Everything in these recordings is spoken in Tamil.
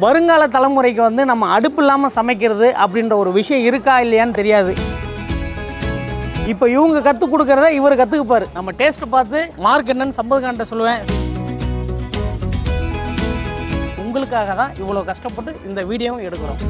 வருங்கால தலைமுறைக்கு வந்து நம்ம அடுப்பு இல்லாமல் சமைக்கிறது அப்படின்ற ஒரு விஷயம் இருக்கா இல்லையான்னு தெரியாது. இப்போ இவங்க கற்றுக் கொடுக்குறத இவர் கற்றுக்குப்பார். நம்ம டேஸ்ட் பார்த்து மார்க் என்னன்னு சம்பத்கான்ட்ட சொல்லுவேன். உங்களுக்காக தான் இவ்வளோ கஷ்டப்பட்டு இந்த வீடியோவும் எடுக்கிறோம்.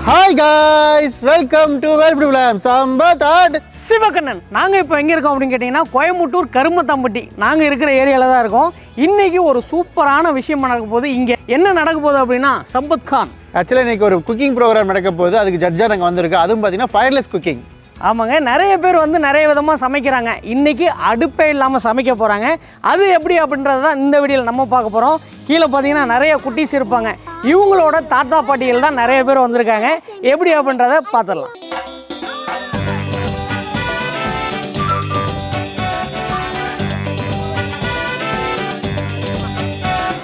Hi guys, welcome to WFT Sampath and Sivakannan. நாங்கள் இப்போ எங்கே இருக்கோம் அப்படின்னு கேட்டிங்கன்னா கோயம்புத்தூர் கருமத்தம்பட்டி. நாங்கள் இருக்கிற ஏரியாவில் தான் இருக்கோம். இன்றைக்கி ஒரு சூப்பரான விஷயம் நடக்க போகுது. இங்கே என்ன நடக்க போகுது அப்படின்னா சம்பத் கான் ஆக்சுவலாக இன்றைக்கி ஒரு குக்கிங் ப்ரோக்ராம் நடக்க போகுது. அதுக்கு ஜட்ஜாக நாங்கள் வந்திருக்கோம். அதுவும் பார்த்தீங்கன்னா ஃபயர்லெஸ் குக்கிங். ஆமாங்க, நிறைய பேர் வந்து நிறைய விதமாக சமைக்கிறாங்க. இன்றைக்கி அடுப்பே இல்லாமல் சமைக்க போகிறாங்க. அது எப்படி அப்படின்றது தான் இந்த வீடியோவில் நம்ம பார்க்க போகிறோம். கீழே பார்த்தீங்கன்னா நிறைய குட்டீஸ் இருப்பாங்க. இவங்களோட தாத்தா பாட்டிகள் தான் நிறைய பேர் வந்திருக்காங்க. எப்படி அப்படின்றத பார்த்துடலாம்.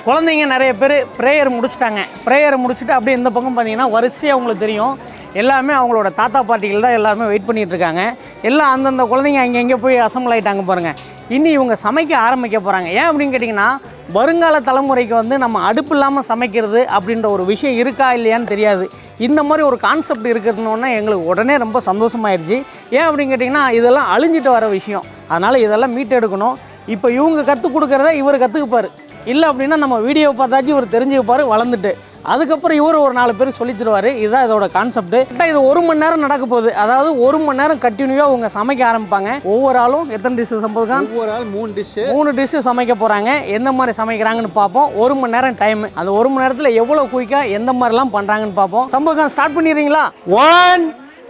குழந்தைங்க நிறைய பேர் ப்ரேயர் முடிச்சுட்டாங்க. ப்ரேயர் முடிச்சுட்டு அப்படியே இந்த பக்கம் பார்த்தீங்கன்னா வரிசையாக உங்களுக்கு தெரியும் எல்லாமே அவங்களோட தாத்தா பாட்டிகள் தான் எல்லாருமே வெயிட் பண்ணிகிட்டு இருக்காங்க. எல்லாம் அந்தந்த குழந்தைங்க அங்கே போய் அசம்பிள் ஆகிட்டாங்க பாருங்கள். இனி இவங்க சமைக்க ஆரம்பிக்க போகிறாங்க. ஏன் அப்படின்னு கேட்டிங்கன்னா வருங்கால தலைமுறைக்கு வந்து நம்ம அடுப்பு இல்லாமல் சமைக்கிறது அப்படின்ற ஒரு விஷயம் இருக்கா இல்லையான்னு தெரியாது. இந்த மாதிரி ஒரு கான்செப்ட் இருக்கிறதுனோன்னா எங்களுக்கு உடனே ரொம்ப சந்தோஷமாயிருச்சு. ஏன் அப்படின்னு கேட்டிங்கன்னா இதெல்லாம் அழிஞ்சிட்டு வர விஷயம். அதனால் இதெல்லாம் மீட்டெடுக்கணும். இப்போ இவங்க கற்றுக் கொடுக்குறத இவர் கற்றுக்குப்பார். இல்லை அப்படின்னா நம்ம வீடியோ பார்த்தாச்சும் இவர் தெரிஞ்சுப்பார் வளர்ந்துட்டு. அதுக்கப்புறம் இவர் ஒரு 4 பேர் சொல்லி தருவார். இதுதான் இதோட கான்செப்ட். இது 1 மணி நேரம் நடக்க போகுது. அதாவது 1 மணி நேரம் கண்டினியூவாக அவங்க சமைக்க ஆரம்பிப்பாங்க. ஒவ்வொரு ஆளும் எத்தனை டிஷ்ஷு சம்பதுக்கான்? ஒவ்வொரு ஆள் 3 டிஷ்ஷு சமைக்க போகிறாங்க. எந்த மாதிரி சமைக்கிறாங்கன்னு பார்ப்போம். 1 மணி நேரம் டைம். அந்த 1 மணி நேரத்தில் எவ்வளோ குயிக்காக எந்த மாதிரிலாம் பண்ணுறாங்கன்னு பார்ப்போம். சம்பதுக்கான் ஸ்டார்ட் பண்ணிடுறீங்களா? 1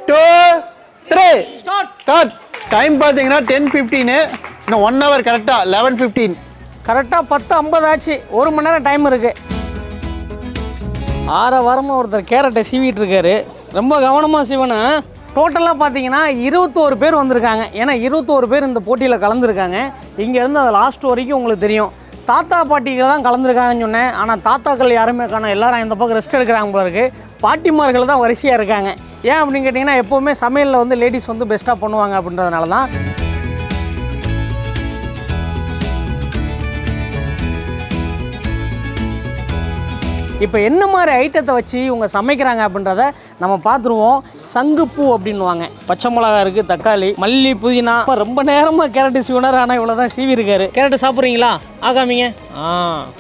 2 3 ஸ்டார்ட். டைம் பார்த்தீங்கன்னா 10:15. இன்னும் 1 hour கரெக்டாக 11:15. கரெக்டாக 10:50 ஆச்சு. 1 மணி நேரம் டைம் இருக்குது. 6 வாரமாக ஒருத்தர் கேரட்டை சீவிட்டு இருக்காரு. ரொம்ப கவனமாக சீவனா. டோட்டலாக பார்த்தீங்கன்னா 21 பேர் வந்திருக்காங்க. ஏன்னா 21 பேர் இந்த போட்டியில் கலந்துருக்காங்க. இங்கேருந்து அது லாஸ்ட் வரைக்கும் உங்களுக்கு தெரியும். தாத்தா பாட்டிகள் தான் கலந்துருக்காங்கன்னு சொன்னேன். ஆனால் தாத்தாக்கள் யாருமே காணோம். எல்லாரும் இந்த பக்கம் ரெஸ்ட் எடுக்கிறாங்க போல இருக்குது. பாட்டிமார்கள் தான் வரிசையாக இருக்காங்க. ஏன் அப்படின்னு கேட்டிங்கன்னா எப்போவுமே சமையலில் வந்து லேடிஸ் வந்து பெஸ்ட்டாக பண்ணுவாங்க அப்படின்றதுனால தான். இப்போ என்ன மாதிரி ஐட்டத்தை வச்சு இவங்க சமைக்கிறாங்க அப்படின்றத நம்ம பார்த்துருவோம். சங்குப்பூ அப்படின்வாங்க. பச்சை மிளகா இருக்குது, தக்காளி, மல்லி, புதினா. ரொம்ப நேரமாக கேரட்டு சீவனர். ஆனால் இவ்வளோ தான் சீவி இருக்காரு. கேரட்டு சாப்பிட்றீங்களா? ஆகாமிங்க.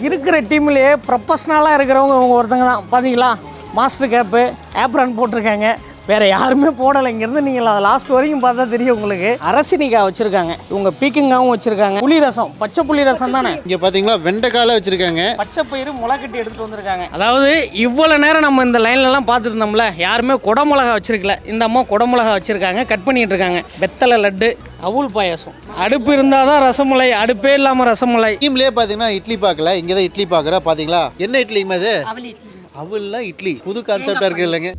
இருக்கிற டீம்லேயே ப்ரொஃபஷ்னலாக இருக்கிறவங்க இவங்க ஒருத்தங்க தான். பார்த்தீங்களா, மாஸ்டர் கேப்பு ஆப்ரான் போட்டிருக்காங்க. வேறு யாருமே போடலை. இங்கேருந்து நீங்கள் லாஸ்ட் வரைக்கும் பார்த்தா தெரியும் உங்களுக்கு. அரசினிக்காய் வச்சுருக்காங்க. இவங்க பீக்கங்காவும் வச்சுருக்காங்க. புளி ரசம், பச்சை புளி ரசம் தானே. இங்கே பார்த்தீங்களா வெண்டைக்கால வச்சுருக்காங்க. பச்சை பயிறு முளைக்கட்டி எடுத்துகிட்டு வந்திருக்காங்க. அதாவது இவ்வளோ நேரம் நம்ம இந்த லைன்லலாம் பார்த்துட்டு இருந்தோம்ல, யாருமே குடமிளகா வச்சுருக்கல. இந்த அம்மா குடமிளகா வச்சுருக்காங்க. கட் பண்ணிகிட்டு இருக்காங்க. வெத்தலை லட்டு, அவுல் பாயாசம். அடுப்பு இருந்தால் தான் ரசமலை. அடுப்பே இல்லாமல் ரசமலை. டீம்லேயே பார்த்தீங்கன்னா இட்லி பார்க்கல. இங்கே தான் இட்லி பார்க்குறா. பார்த்தீங்களா என்ன இட்லிங்க அது? அவல்லாம் இட்லி. புது கான்செப்டாக இருக்குது இல்லைங்க.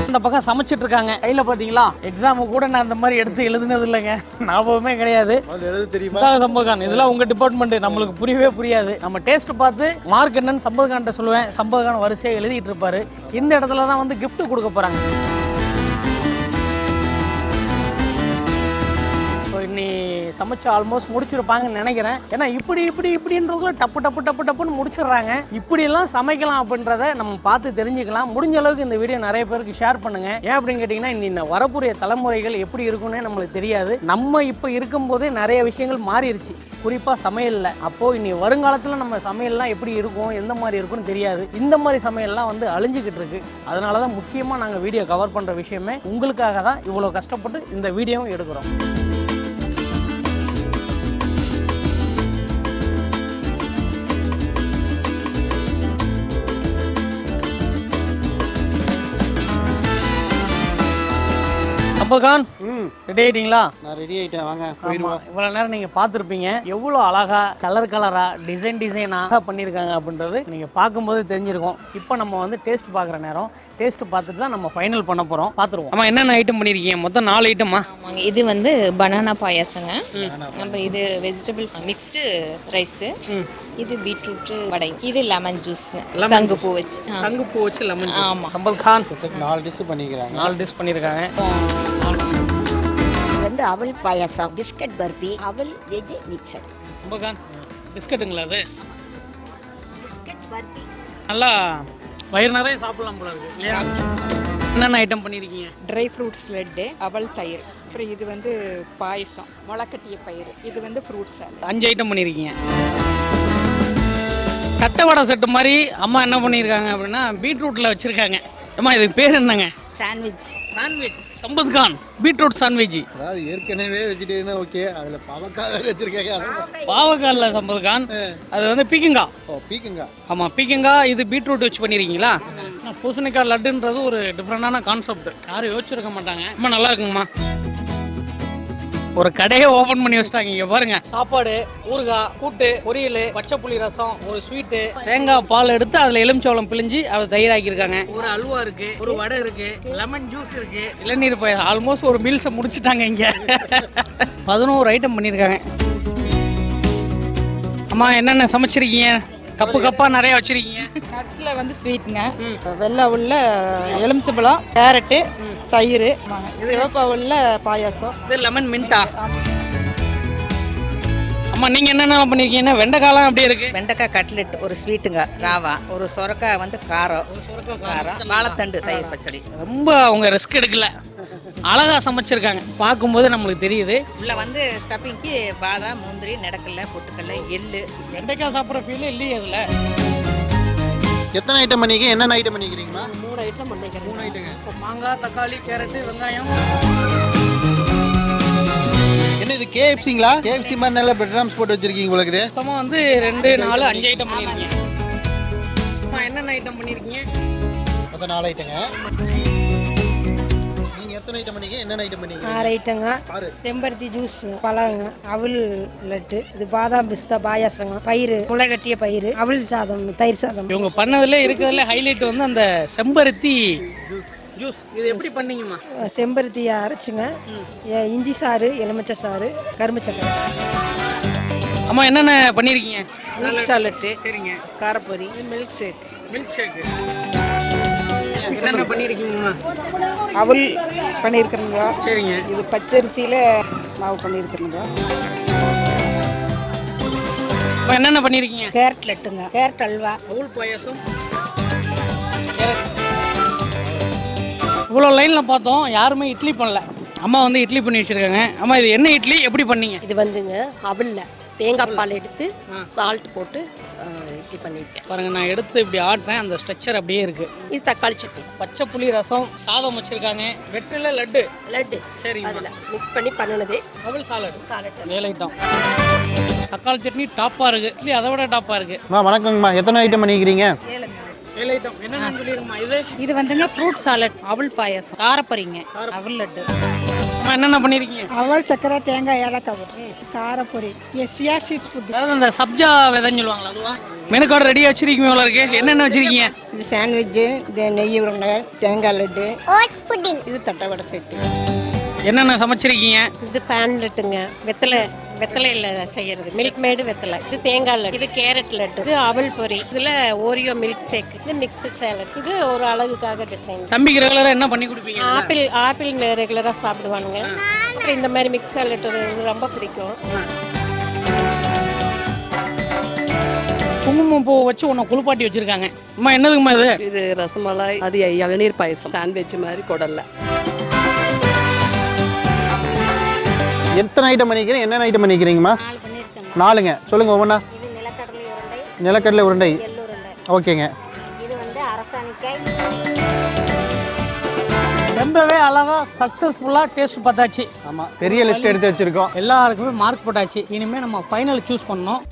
இந்த பக்கம் சமைச்சிட்டு இருக்காங்க. கையில் பார்த்தீங்களா, எக்ஸாமு கூட நான் இந்த மாதிரி எடுத்து எழுதுனது இல்லைங்க. ஞாபகமே கிடையாது. சம்பத்கான், இதெல்லாம் உங்கள் டிபார்ட்மெண்ட். நம்மளுக்கு புரியவே புரியாது. நம்ம டேஸ்ட் பார்த்து மார்க் என்னன்னு சம்பத்கான்ட்ட சொல்லுவேன். சம்பத்கான் வரிசையாக எழுதிட்டு இருப்பாரு. இந்த இடத்துல தான் வந்து கிஃப்ட் கொடுக்க போகிறாங்க. இன்னி சமைச்சு ஆல்மோஸ்ட் முடிச்சிருப்பாங்கன்னு நினைக்கிறேன். ஏன்னா இப்படின்றதுல டப்புன்னு முடிச்சிடுறாங்க. இப்படியெல்லாம் சமைக்கலாம் அப்படின்றத நம்ம பார்த்து தெரிஞ்சுக்கலாம். முடிஞ்ச அளவுக்கு இந்த வீடியோ நிறைய பேருக்கு ஷேர் பண்ணுங்க. ஏன் அப்படின்னு கேட்டிங்கன்னா இன்னும் வரக்கூடிய தலைமுறைகள் எப்படி இருக்குன்னு நம்மளுக்கு தெரியாது. நம்ம இப்போ இருக்கும்போதே நிறைய விஷயங்கள் மாறிடுச்சு, குறிப்பாக சமையலில். அப்போது இனி வருங்காலத்தில் நம்ம சமையல்லாம் எப்படி இருக்கும், எந்த மாதிரி இருக்குன்னு தெரியாது. இந்த மாதிரி சமையல்லாம் வந்து அழிஞ்சிக்கிட்டு இருக்கு. அதனால தான் முக்கியமாக நாங்கள் வீடியோ கவர் பண்ணுற விஷயமே உங்களுக்காக தான் இவ்வளோ கஷ்டப்பட்டு இந்த வீடியோவும் எடுக்கிறோம். சம்பத்கான், ரெடி ஆயிட்டீங்களா? நான் ரெடி ஆயிட்டேன், வாங்க போயிடுவோம். இவ்வளோ நேரம் நீங்கள் பார்த்துருப்பீங்க எவ்வளோ அழகா கலராக டிசைனாக பண்ணியிருக்காங்க அப்படின்றது நீங்கள் பார்க்கும்போது தெரிஞ்சிருக்கும். இப்போ நம்ம வந்து டேஸ்ட் பார்க்குற நேரம். டேஸ்ட் பார்த்துட்டு தான் நம்ம ஃபைனல் பண்ண போகிறோம். பார்த்துருவோம். ஆமாம், என்னென்ன ஐட்டம் பண்ணியிருக்கீங்க? மொத்தம் 4 ஐட்டமா? ஆமாங்க. இது வந்து பனானா பாயாசங்க. அப்புறம் இது வெஜிடபிள் மிக்ஸ்டு ரைஸு. இது பீட்ரூட் வடை. இது லெமன் ஜூஸ். சங்குப்பூ வச்சு லெமன் ஜூஸ். ஆமாம். சம்பத்கான் 4 டிஷ் பண்ணிக்கிறாங்க. 4 டிஷ் பண்ணியிருக்காங்க. வந்து அவல் பாயாசம், பிஸ்கட் பர்பி, அவல் வெஜ் மிக்சர். சம்பகான் பிஸ்கட்டுங்களா அது? பிஸ்கட் பர்பி நல்லா வயிறு நிறைய சாப்பிடலாம் போல இருக்கு இல்லையா? என்னென்ன ஐட்டம் பண்ணியிருக்கீங்க? ட்ரை ஃப்ரூட்ஸ் லட்டு, அவல் தயிர், அப்புறம் இது வந்து பாயசம், முளைக்கட்டிய பயிர், இது வந்து ஃப்ரூட் சாலட். 5 ஐட்டம் பண்ணியிருக்கீங்க. கட்டை வடை செட்டு மாதிரி அம்மா என்ன பண்ணியிருக்காங்க அப்படின்னா பீட்ரூட்டில் வச்சுருக்காங்க. அம்மா இதுக்கு பேர் என்னங்க? சாண்ட்விச். சாண்ட்விச். சம்பத்கான் பீட்ரூட் சாண்ட்விச். அதாவது ஏற்கனவே வெஜிடேரியனா ஓகே, அதில் பாவக்காய் வேறு வச்சுருக்காங்க. பாவக்காயில் சம்பத்கான், அது வந்து பீக்கங்கா. ஓ பீக்கங்கா. ஆமாம் பீக்கங்கா. இது பீட்ரூட் வச்சு பண்ணியிருக்கீங்களா? பூசணிக்காய் லட்டுன்றது ஒரு டிஃப்ரெண்டான கான்செப்ட், யாரும் யோசிச்சிருக்க மாட்டாங்க. ரொம்ப நல்லா இருக்குங்கம்மா. ஒரு கடையை ஓபன் பண்ணி வச்சிட்டாங்க. இங்க பாருங்க, சாப்பாடு, ஊறுகாய், கூட்டு, பொரியல், பச்சை புளி ரசம், ஒரு ஸ்வீட்டு, தேங்காய் பால் எடுத்து அதுல எலுமிச்சம்பழம் பிழிஞ்சு அதை தயிராக்கி இருக்காங்க. ஒரு அல்வா இருக்கு, ஒரு வடை இருக்கு, லெமன் ஜூஸ் இருக்கு, இளநீர் பாயாசம். ஆல்மோஸ்ட் ஒரு மீல்ஸை முடிச்சிட்டாங்க இங்க. 11 ஐட்டம் பண்ணியிருக்காங்க. அம்மா என்னென்ன சமைச்சிருக்கீங்க? கப்பு கப்பா நிறைய வச்சிருக்கீங்க. நட்ஸில் வந்து ஸ்வீட்டுங்க, வெள்ளை உள்ள எலுமிச்சம்பழம், கேரட்டு, தயிர், சிவப்பு உள்ள பாயாசம், இது லெமன் மின்ட்டா. அம்மா நீங்க என்னென்ன பண்ணிருக்கீங்கன்னா? வெண்டைக்காலாம் அப்படியே இருக்கு. வெண்டைக்காய் கட்லெட், ஒரு ஸ்வீட்டுங்க ராவா, ஒரு சொரக்காய் வந்து காரம், வாழைத்தண்டு தயிர் பச்சடி. ரொம்ப அவங்க ரிஸ்க் எடுக்கல, அழகா சமைச்சிருக்காங்க. பார்க்கும்போது நம்மளுக்கு தெரியுது. உள்ள வந்து ஸ்டப்பிங்க்கு பாதாம், முந்திரி, நடக்கல்ல, பொட்டுக்கல்ல, எள்ளு. வெண்டைக்காய் சாப்பிட்ற ஃபீல் இல்லையே அதில். எத்தனை ஐட்டம் பண்ணிக்கிறீங்க? என்னென்ன ஐட்டம் பண்ணிக்கிறீங்கம்மா? 3 ஐட்டம் பண்ணிக்கிறேன். 3 ஐட்டங்க. இப்போ மாங்காய், தக்காளி, கேரட்டு, வெங்காயம். என்ன இது கேஎஃப்சிங்களா? கேஎஃப்சி மாதிரி நல்ல பெட்ராம்ஸ் போட்டு வச்சிருக்கீங்க உங்களுக்கு. மொத்தமாக வந்து 2, 4, 5 ஐட்டம் பண்ணியிருக்கீங்க. அம்மா என்னென்ன ஐட்டம் பண்ணியிருக்கீங்க? மொத்தம் 4 ஐட்டங்க. நீங்கள் எத்தனை ஐட்டம் பண்ணீங்க? என்னென்ன ஐட்டம் பண்ணீங்க? 6 ஐட்டங்க. செம்பருத்தி ஜூஸ், பழங்க, அவல் லட்டு, இது பாதாம் பிஸ்தா பாயாசங்க, பயிர், முளைகட்டிய பயிர், அவல் சாதம், தயிர் சாதம். இவங்க பண்ணதுல இருக்கிறதுல ஹைலைட் வந்து அந்த செம்பருத்தி ஜூஸ். இது எப்படி பண்ணீங்கம்மா? செம்பருத்தியை அரைச்சுங்க, இஞ்சி சாறு, எலுமிச்சை சாறு, கரும்பு சக்கரை. அம்மா என்னென்ன பண்ணியிருக்கீங்க? ஃப்ரூட் சாலட்டு, சரிங்க. காரப்பொரி, மில்க் ஷேக். மில்க் ஷேக் என்னென்ன பண்ணியிருக்கீங்கம்மா? அவல் பண்ணியிருக்கிறேங்க. சரிங்க. இது பச்சரிசியில் மாவு பண்ணியிருக்கிறேங்க. இப்போ என்னென்ன பண்ணியிருக்கீங்க? கேரட் லட்டுங்க, கேரட் அல்வா, அவல் பாயாசம், கேரட். இவ்வளோ லைனில் பார்த்தோம், யாருமே இட்லி பண்ணல. அம்மா வந்து இட்லி பண்ணி வச்சுருக்காங்க. அம்மா இது என்ன இட்லி, எப்படி பண்ணீங்க? இது வந்துங்க அவலில் தேங்காய் பால் எடுத்து சால்ட் போட்டு இட்லி பண்ணியிருக்கேன். பாருங்க, நான் எடுத்து இப்படி ஆட்டுறேன், அந்த ஸ்ட்ரக்சர் அப்படியே இருக்கு. இது தக்காளி சட்னி, பச்சை புளி ரசம், சாதம் வச்சிருக்காங்க, வெற்றில லட்டு. லட்டு சரி, அதில் மிக்ஸ் பண்ணி பண்ணினது. அவல் சாலட். Salad 7 item. தக்காளி சட்னி டாப்பாக இருக்கு, இட்லி அதை விட டாப்பாக இருக்கு. வணக்கங்கம்மா. எத்தனை ஐட்டம் பண்ணிக்கிறீங்க? 7 ஐட்டம். என்னென்னு சொல்லிடுமா? இது வந்துங்க ஃப்ரூட் சாலட், அவல் பாயாசம், காரப்பொரிங்க, அவல் லட்டு. அம்மா என்னென்ன பண்ணியிருக்கீங்க? அவல் சக்கரை, தேங்காய், ஏலக்காய், காரப்பொரி, சியா சீட்ஸ் ஃபுட். அதாவது அந்த சப்ஜா விதைன்னு சொல்லுவாங்களா, அதுவா? மெனு கார்டு ரெடியாக வச்சிருக்கீங்க போல இருக்கு. என்னென்ன வச்சிருக்கீங்க? இது சாண்ட்விட்ஜு, இது நெய் உருண்டை, தேங்காய் லட்டு, ஓட்ஸ் புட்டிங், இது தட்டை வடை செட்டு. என்னென்ன சமைச்சிருக்கீங்க? இது பேன் லட்டுங்க, வெத்தலையில் செய்யறது, மில்க் மேடு வெத்தலை. இது தேங்காய் லட்டு, இது கேரட் லட்டு, இது அவல் பொரி, இதில் ஓரியோ மில்க் ஷேக், இது மிக்ஸ்டு சாலட். இது ஒரு அழகுக்காக டிசைன். தம்பிக்கு ரெகுலராக என்ன பண்ணி கொடுப்பீங்க? ஆப்பிள் ரெகுலராக சாப்பிடுவானுங்க. அப்புறம் இந்த மாதிரி மிக்ஸ் சாலட் ரொம்ப பிடிக்கும். குங்குமம் பூ வச்சு உன்னை குளிப்பாட்டி வச்சிருக்காங்க. அம்மா என்னதுங்கம்மா இது? இது ரசமலாய், அது இளநீர் பாயசம், சாண்ட்விச் மாதிரி குடல்ல. எத்தனை ஐட்டம் பண்ணிக்கிறீங்க? என்னென்ன ஐட்டம் பண்ணிக்கிறீங்கம்மா? 4 பண்ணியிருக்கேன். 4ங்க. சொல்லுங்கள் ஒவ்வொன்றா. இது நிலக்கடலை உருண்டை, நிலக்கடலை உருண்டை. எள்ளுருண்டை. ஓகேங்க. இது வந்து அரசாணிக்காய். ரொம்பவே அழகாக சக்ஸஸ்ஃபுல்லாக டேஸ்ட் பார்த்தாச்சு. ஆமாம், பெரிய லிஸ்ட் எடுத்து வச்சுருக்கோம். எல்லாருக்குமே மார்க் போட்டாச்சு. இனிமேல் நம்ம ஃபைனல் சூஸ் பண்ணோம்.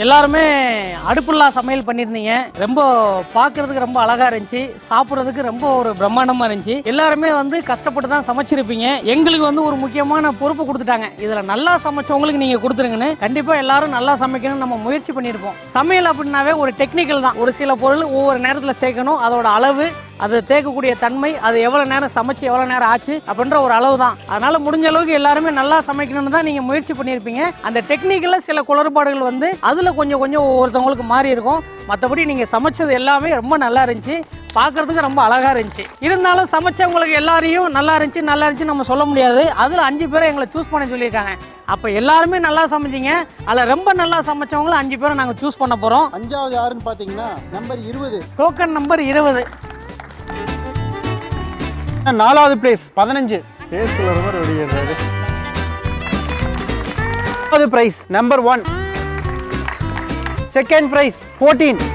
எல்லாருமே அடுப்புல்லா சமையல் பண்ணியிருந்தீங்க. ரொம்ப பார்க்குறதுக்கு ரொம்ப அழகாக இருந்துச்சு, சாப்பிட்றதுக்கு ரொம்ப ஒரு பிரம்மாண்டமாக இருந்துச்சு. எல்லாருமே வந்து கஷ்டப்பட்டு தான் சமைச்சிருப்பீங்க. எங்களுக்கு வந்து ஒரு முக்கியமான பொறுப்பு கொடுத்துட்டாங்க, இதில் நல்லா சமைச்சவங்களுக்கு நீங்கள் கொடுத்துருங்கன்னு. கண்டிப்பாக எல்லாரும் நல்லா சமைக்கணும்னு நம்ம முயற்சி பண்ணியிருப்போம். சமையல் அப்படின்னாவே ஒரு டெக்னிக்கல் தான். ஒரு சில பொருள் ஒவ்வொரு நேரத்தில் சேர்க்கணும், அதோட அளவு அது தேக்கக்கூடிய தன்மை, அது எவ்வளோ நேரம் சமைச்சு எவ்வளோ நேரம் ஆச்சு அப்படின்ற ஒரு அளவு தான். அதனால் முடிஞ்ச அளவுக்கு எல்லாருமே நல்லா சமைக்கணும்னு தான் நீங்கள் முயற்சி பண்ணியிருப்பீங்க. அந்த டெக்னிக்கில் சில குளறுபாடுகள் வந்து அதில் கொஞ்சம் ஒவ்வொருத்தவங்களுக்கு மாறி இருக்கும். மற்றபடி நீங்கள் சமைச்சது எல்லாமே ரொம்ப நல்லா இருந்துச்சு, பார்க்குறதுக்கு ரொம்ப அழகாக இருந்துச்சு. இருந்தாலும் சமைச்சவங்களுக்கு எல்லாரையும் நல்லா இருந்துச்சு நம்ம சொல்ல முடியாது. அதில் 5 பேரை எங்களை சூஸ் பண்ண சொல்லியிருக்காங்க. அப்போ எல்லாருமே நல்லா சமைச்சிங்க. அதில் ரொம்ப நல்லா சமைச்சவங்களும் 5 பேரை நாங்கள் சூஸ் பண்ண போகிறோம். 5வது யாருன்னு பார்த்தீங்கன்னா நம்பர் 20, டோக்கன் நம்பர் 20. 4வது பிளேஸ் 15, பேசுகிற மாதிரி வெளியேறாரு. 4வது பிரைஸ் நம்பர் 1, செகண்ட் பிரைஸ் 14.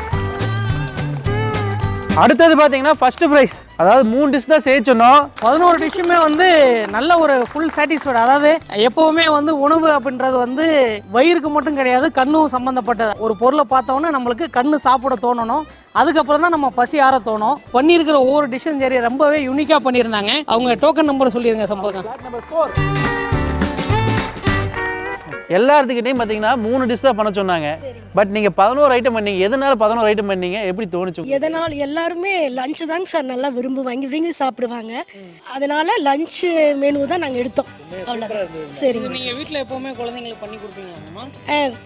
அடுத்தது பார்த்தீங்கன்னா ஃபர்ஸ்ட் ப்ரைஸ், அதாவது 3 டிஷ் தான் சேர்ச்சோம். 11 டிஷ்ஷுமே வந்து நல்ல ஒரு ஃபுல் சாட்டிஸ்ஃபைடு. அதாவது எப்போவுமே வந்து உணவு அப்படின்றது வந்து வயிறுக்கு மட்டும் கிடையாது, கண்ணும் சம்மந்தப்பட்டது. ஒரு பொருளை பார்த்தோன்னா நம்மளுக்கு கண்ணு சாப்பிட தோணணும், அதுக்கப்புறம் தான் நம்ம பசி ஆற தோணும். பண்ணியிருக்கிற ஒவ்வொரு டிஷ்ஷும் சரி ரொம்பவே யூனிக்காக பண்ணியிருந்தாங்க. அவங்க டோக்கன் நம்பர் சொல்லிடுங்க. சம்பவம் நம்பர் 4. எல்லாத்துக்கிட்டையும் பார்த்தீங்கன்னா 3 டிஷ் தான் பண்ண சொன்னாங்க. பட் நீங்கள் 11 ஐட்டம் பண்ணீங்க. எதனால 11 ஐட்டம் பண்ணீங்க? எப்படி தோணுச்சு? எதனால் எல்லாருமே லஞ்சு தாங்க சார் நல்லா விரும்பி சாப்பிடுவாங்க. அதனால லஞ்ச் மெனு தான் நாங்கள் எடுத்தோம். அவ்வளோதான். சரிங்க. நீங்கள் வீட்டில் எப்போவுமே குழந்தைங்களுக்கு பண்ணி கொடுப்பீங்களா?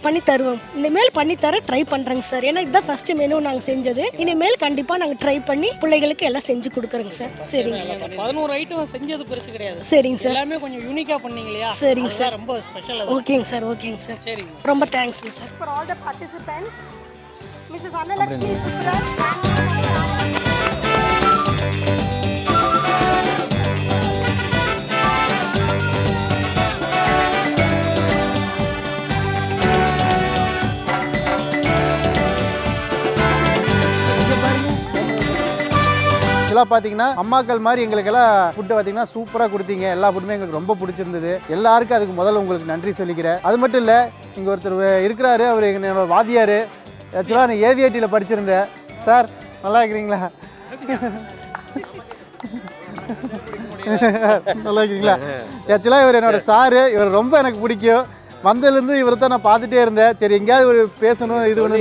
பண்ணி தருவோம். இனிமேல் பண்ணித்தர ட்ரை பண்ணுறேங்க சார். ஏன்னா இதுதான் ஃபர்ஸ்ட் மெனு நாங்கள் செஞ்சது. இனிமேல் கண்டிப்பாக நாங்கள் ட்ரை பண்ணி பிள்ளைகளுக்கு எல்லாம் செஞ்சு கொடுக்குறோங்க சார். சரிங்க. 11 ஐட்டம் செஞ்சது பெருசு கிடையாது. சரிங்க சார். எல்லாமே கொஞ்சம் யூனிக்காக பண்ணீங்க இல்லையா? சரிங்க சார். ரொம்ப ஸ்பெஷல். ஓகேங்க சார். ஓகேங்க சார். சரிங்க. ரொம்ப தேங்க்ஸ்ங்க sir. For all the participants, Mrs. Annalakshmi Supra. இதெல்லாம் பார்த்தீங்கன்னா அம்மாக்கள் மாதிரி எங்களுக்கெல்லாம் ஃபுட்டு பார்த்தீங்கன்னா சூப்பராக கொடுத்தீங்க. எல்லா ஃபுட்டுமே எங்களுக்கு ரொம்ப பிடிச்சிருந்தது. எல்லாருக்கும் அதுக்கு முதல்ல உங்களுக்கு நன்றி சொல்லிக்கிறேன். அது மட்டும் இல்லை, இங்கே ஒருத்தர் இருக்கிறாரு, அவர் என்னோட வாத்தியார். ஆக்சுவலாக நான் ஏவிஐடியில் படிச்சிருந்தேன். சார் நல்லா இருக்கிறீங்களா? நல்லா இருக்கிறீங்களா? ஆக்சுவலாக இவர் என்னோட சாரு. இவர் ரொம்ப எனக்கு பிடிக்கும். வந்ததுலேருந்து இவரை தான் நான் பார்த்துட்டே இருந்தேன். சரி எங்கேயாவது ஒரு பேசணும் இது ஒன்று.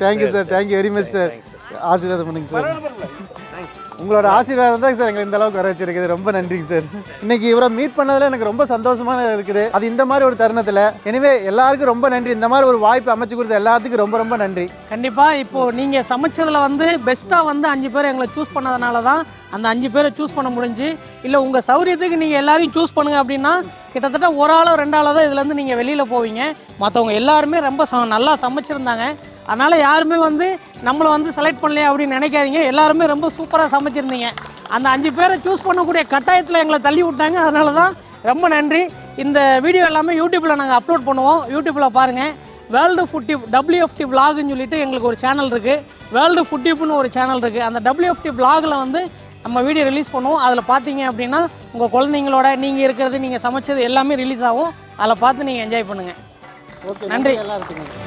Thank you sir. Thank you very much sir. ஆசீர்வாதம் பண்ணுங்க சார். உங்களோட ஆசீர்வாதம் தான் சார் எங்களை இந்த அளவுக்கு வர வச்சிருக்குது. ரொம்ப நன்றிங்க சார். இன்னைக்கு இவரை மீட் பண்ணதில் எனக்கு ரொம்ப சந்தோஷமாக இருக்குது. அது இந்த மாதிரி ஒரு தருணத்தில். எனவே எல்லாருக்கும் ரொம்ப நன்றி. இந்த மாதிரி ஒரு வாய்ப்பு அமைச்சு கொடுத்த எல்லாத்துக்கும் ரொம்ப ரொம்ப நன்றி. கண்டிப்பாக இப்போது நீங்கள் சமைச்சதில் வந்து பெஸ்ட்டாக வந்து 5 பேர் எங்களை சூஸ் பண்ணதுனால தான் அந்த 5 பேரை சூஸ் பண்ண முடிஞ்சு. இல்லை உங்கள் சௌரியத்துக்கு நீங்கள் எல்லாரையும் சூஸ் பண்ணுங்கள் அப்படின்னா கிட்டத்தட்ட ஒரு ஆளோ 2 ஆளோ தான் இதுலேருந்து நீங்கள் வெளியில் போவீங்க. மற்றவங்க எல்லாருமே ரொம்ப நல்லா சமைச்சிருந்தாங்க. அதனால் யாருமே வந்து நம்மளை வந்து செலக்ட் பண்ணலையே அப்படின்னு நினைக்காதீங்க. எல்லாருமே ரொம்ப சூப்பராக சமைச்சிருந்தீங்க. அந்த 5 பேரை சூஸ் பண்ணக்கூடிய கட்டாயத்தில் எங்களை தள்ளி விட்டாங்க. அதனால தான் ரொம்ப நன்றி. இந்த வீடியோ எல்லாமே யூடியூப்பில் நாங்கள் அப்லோட் பண்ணுவோம். யூடியூப்பில் பாருங்கள். வேர்ல்டு ஃபுட் டிப் WFT vlogன்னு சொல்லிட்டு எங்களுக்கு ஒரு சேனல் இருக்குது. வேர்ல்டு ஃபுட் டிப்னு ஒரு சேனல் இருக்குது. அந்த WFT vlogல வந்து நம்ம வீடியோ ரிலீஸ் பண்ணுவோம். அதில் பார்த்தீங்க அப்படின்னா உங்கள் குழந்தைங்களோட நீங்கள் இருக்கிறது, நீங்கள் சமைச்சது எல்லாமே ரிலீஸ் ஆகும். அதில் பார்த்து நீங்கள் என்ஜாய் பண்ணுங்கள். ஓகே, நன்றி. எல்லாருக்கும்